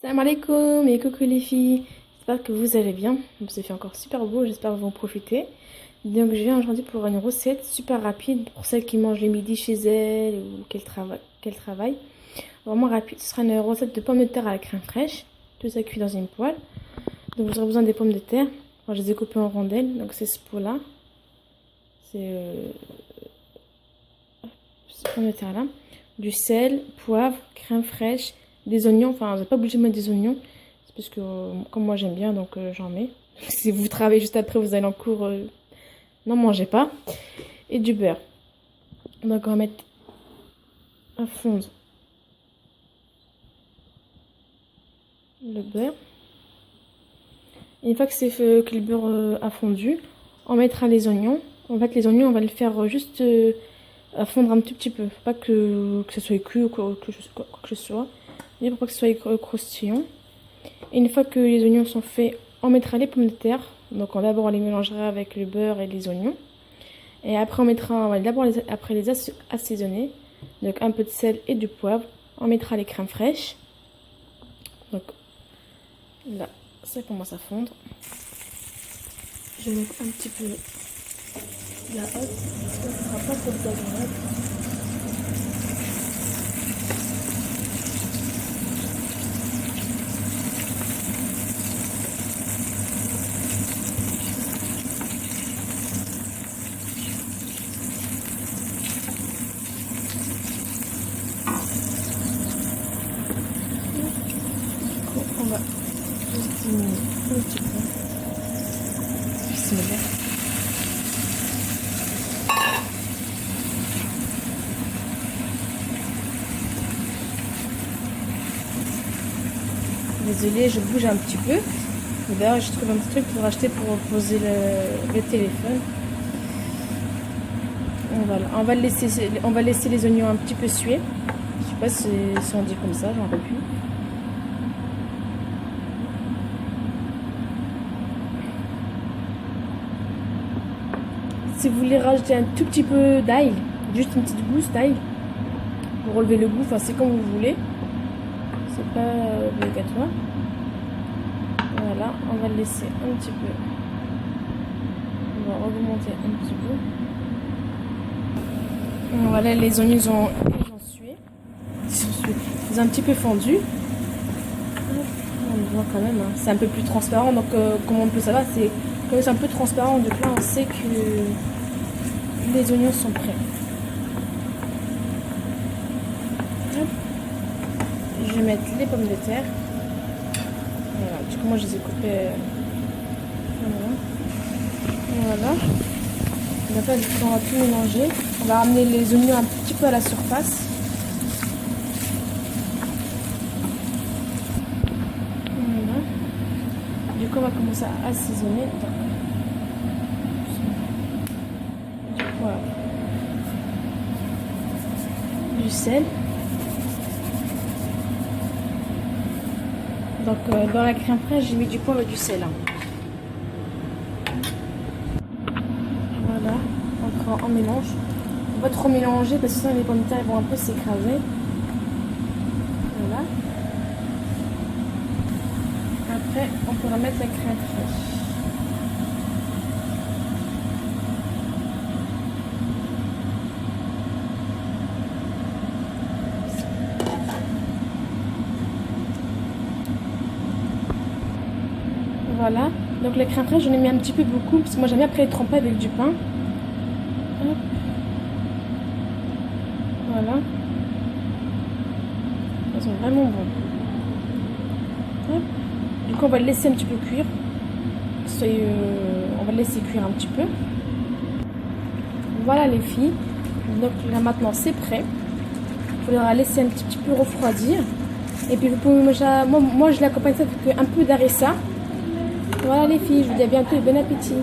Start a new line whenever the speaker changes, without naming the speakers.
Salam alaikum et coucou les filles, j'espère que vous allez bien. Il fait encore super beau, j'espère que vous en profitez. Donc je viens aujourd'hui pour une recette super rapide pour celles qui mangent le midi chez elles ou qu'elles travaillent. Vraiment rapide, ce sera une recette de pommes de terre à la crème fraîche. Tout ça cuit dans une poêle. Donc vous aurez besoin des pommes de terre. Moi je les ai coupées en rondelles, donc c'est ce pot là. C'est ces pommes de terre là. Du sel, poivre, crème fraîche, des oignons. Enfin, vous n'êtes pas obligé de mettre des oignons. C'est parce que, comme moi j'aime bien, donc j'en mets. Si vous travaillez juste après, vous allez en cours, n'en mangez pas. Et du beurre. Donc on va mettre à fondre le beurre. Et une fois que que le beurre a fondu, on mettra les oignons. En fait, les oignons, on va les faire juste à fondre un tout petit peu. Faut pas que ce soit cuit ou quoi que ce soit. Et pour pas que ce soit croustillant. Et une fois que les oignons sont faits, on mettra les pommes de terre. Donc d'abord on les mélangera avec le beurre et les oignons. Et après on va d'abord les assaisonner. Donc un peu de sel et du poivre. On mettra les crèmes fraîches. Donc là, ça commence à fondre. Je vais mettre un petit peu la haute. Ça ne sera pas trop désagréable. On va juste diminuer un petit peu. Bismillah. Désolée, je bouge un petit peu. D'ailleurs, je trouve un petit truc pour acheter pour poser le téléphone. On va laisser les oignons un petit peu suer. Je sais pas si on dit comme ça, j'en rappelle plus. Si vous voulez rajouter un tout petit peu d'ail, juste une petite gousse d'ail, pour relever le goût, enfin c'est comme vous voulez. C'est pas obligatoire. Voilà, on va le laisser un petit peu. On va augmenter un petit peu. Voilà, les oignons ils ont sué. Ils ont un petit peu fondu. On le voit quand même, hein. C'est un peu plus transparent. Donc, comment on peut savoir, c'est quand c'est un peu transparent. Donc là, on sait que les oignons sont prêts. Hop. Je vais mettre les pommes de terre. Voilà, du coup, moi, je les ai coupées. Voilà. On va tout mélanger. On va ramener les oignons un petit peu à la surface. Voilà. Du coup, on va commencer à assaisonner. Du poivre. Du sel. Donc, dans la crème fraîche, j'ai mis du poivre et du sel. Voilà. Encore on mélange. Faut pas trop mélanger parce que sinon les pommes de terre vont un peu s'écraser. Voilà. Après, on pourra mettre la crème fraîche. Voilà. Donc la crème fraîche, j'en ai mis un petit peu beaucoup parce que moi j'aime bien après les tremper avec du pain. Hop. Voilà. Elles sont vraiment bonnes. Hop. Du coup, on va le laisser un petit peu cuire. On va le laisser cuire un petit peu. Voilà les filles. Donc là maintenant c'est prêt. Il faudra laisser un petit peu refroidir. Et puis vous pouvez moi je l'accompagne ça avec un peu d'harissa. Voilà les filles, je vous dis à bientôt et bon appétit.